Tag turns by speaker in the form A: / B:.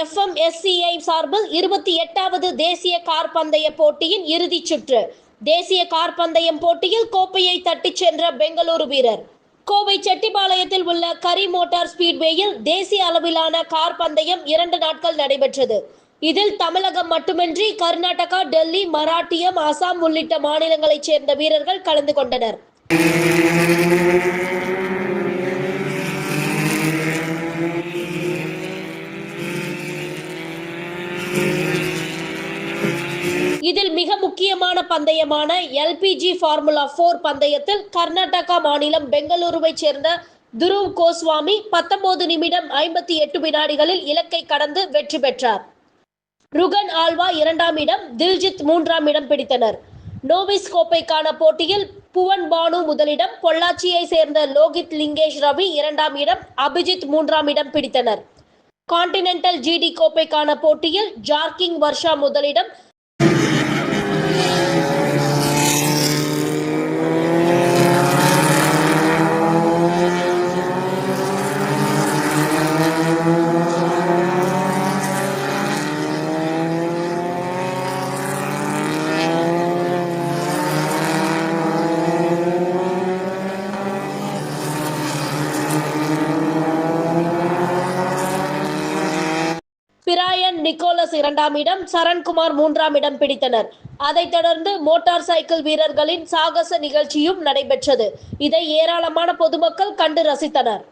A: FMSCI சார்பில் 28வது தேசிய car பந்தய போட்டியின் இறுதிச் சுற்று. தேசிய கார் பந்தயம் போட்டியில் கோப்பையை தட்டிச் சென்ற பெங்களூரு வீரர். கோவை செட்டிபாளையத்தில் உள்ள கரி மோட்டார் ஸ்பீட்வேயில் தேசிய அளவிலான கார் பந்தயம் 2 நாட்கள் நடைபெற்றது. இதில் தமிழகம் மட்டுமின்றி கர்நாடகா, டெல்லி, மராட்டியம், அசாம் உள்ளிட்ட மாநிலங்களைச் சேர்ந்த வீரர்கள் கலந்து கொண்டனர். இதில் மிக முக்கியமான பந்தயமான LPG ஃபார்முலா 4 பந்தயத்தில் கர்நாடகா மாநிலம் பெங்களூருவைச் சேர்ந்த துருவ் கோஸ்வாமி 19 நிமிடம் 58 வினாடிகளில் இலக்கை கடந்து வெற்றி பெற்றார். ருகன் ஆல்வா 2ஆம் இடம், தில்ஜித் 3ஆம் இடம் பிடித்தனர். நோவிஸ் கோப்பைக்கான போட்டியில் புவன் பானு முதலிடம், பொள்ளாச்சியை சேர்ந்த லோகித் லிங்கேஷ் ரவி 2ஆம் இடம், அபிஜித் 3ஆம் இடம் பிடித்தனர். கான்டினென்டல் GD கோப்பைக்கான போட்டியில் ஜார்கிங் வர்ஷா முதலிடம், பிராயன் நிக்கோலஸ் 2ஆம் இடம், சரண்குமார் 3ஆம் இடம் பிடித்தனர். அதைத் தொடர்ந்து மோட்டார் சைக்கிள் வீரர்களின் சாகச நிகழ்ச்சியும் நடைபெற்றது. இதை ஏராளமான பொதுமக்கள் கண்டு ரசித்தனர்.